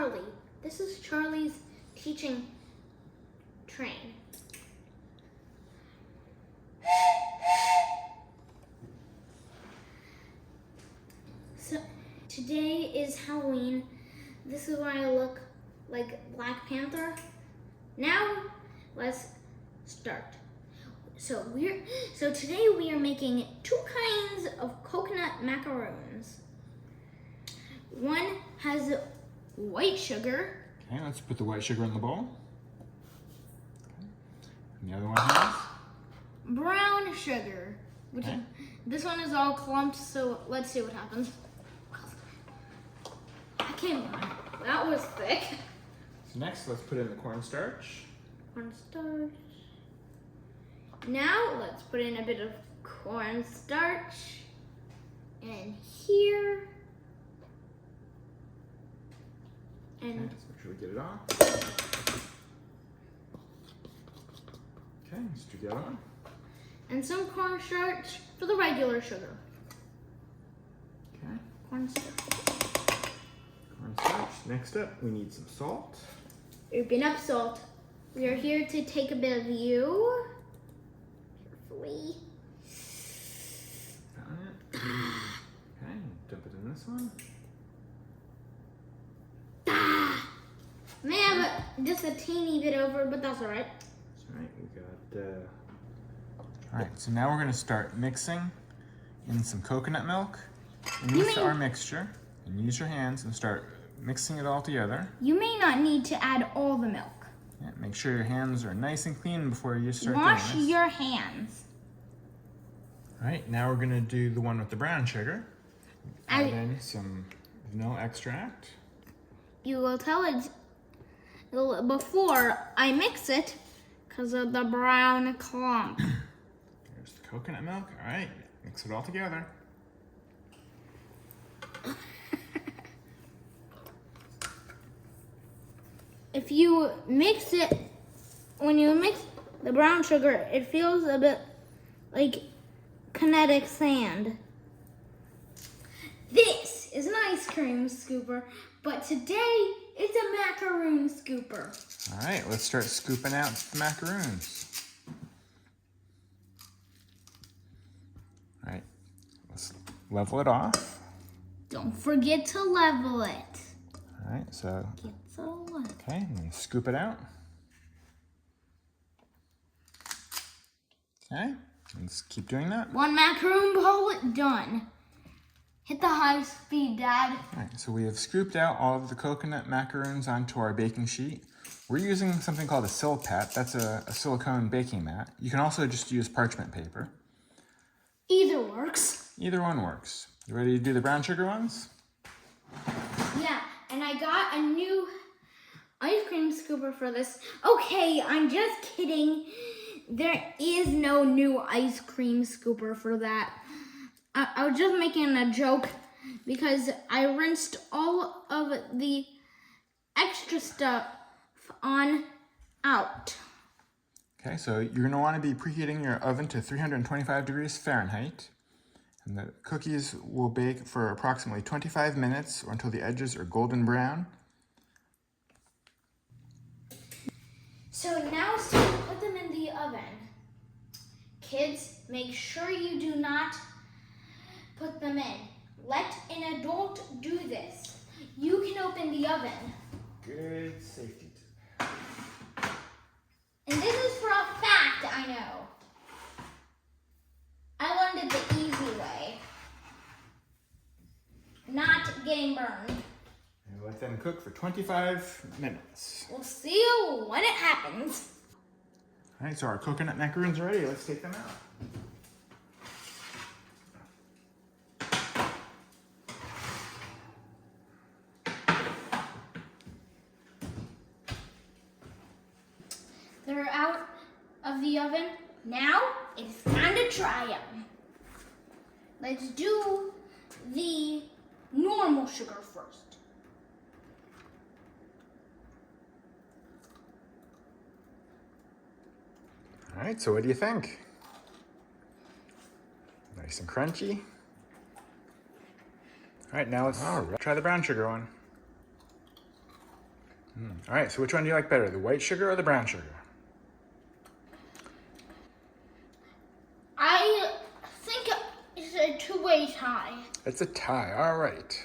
Charlie. This is Charlie's teaching train. So today is Halloween. This is why I look like Black Panther. Now let's start. So today we are making 2 kinds of coconut macaroons. One has white sugar. Okay, let's put the white sugar in the bowl. Okay. And the other one has brown sugar. Okay. This one is all clumped, so let's see what happens. I can't run. That was thick. So next, let's put in the cornstarch. Cornstarch. Now let's put in a bit of cornstarch in here. And okay, so make sure we get it on. Okay, let's do the other one. And some cornstarch for the regular sugar. Okay. Cornstarch. Cornstarch. Next up, we need some salt. Open up salt. We are here to take a bit of you. Carefully. Got it. Okay, dump it in this one. May have just a teeny bit over, but that's all right. That's right, we got... All right, so now we're gonna start mixing in some coconut milk into our mixture. And use your hands and start mixing it all together. You may not need to add all the milk. Yeah, make sure your hands are nice and clean before you start doing this. Wash your hands. All right, now we're gonna do the one with the brown sugar. Add in some vanilla extract. You will tell it before I mix it because of the brown clump. There's the coconut milk. All right, mix it all together. If you mix it, when you mix the brown sugar, it feels a bit like kinetic sand. This is an ice cream scooper, but today it's a macaroon scooper. All right, let's start scooping out the macaroons. All right, let's level it off. Don't forget to level it. All right, so, okay, and then scoop it out. Okay, let's keep doing that. One macaroon bowl done. Hit the high speed, Dad. All right, so we have scooped out all of the coconut macaroons onto our baking sheet. We're using something called a silpat. That's a silicone baking mat. You can also just use parchment paper. Either works. Either one works. You ready to do the brown sugar ones? Yeah, and I got a new ice cream scooper for this. Okay, I'm just kidding. There is no new ice cream scooper for that. I was just making a joke because I rinsed all of the extra stuff on out. Okay, so you're gonna wanna be preheating your oven to 325 degrees Fahrenheit. And the cookies will bake for approximately 25 minutes or until the edges are golden brown. So now it's time to put them in the oven. Kids, make sure you do not put them in. Let an adult do this. You can open the oven. Good safety tip. And this is for a fact, I know. I learned it the easy way. Not getting burned. And let them cook for 25 minutes. We'll see you when it happens. All right, so our coconut macaroons are ready. Let's take them out. They're out of the oven. Now it's time to try them. Let's do the normal sugar first. All right, so what do you think? Nice and crunchy. All right, now let's try the brown sugar one. All right, so which one do you like better, the white sugar or the brown sugar? I think it's a two-way tie. It's a tie, all right.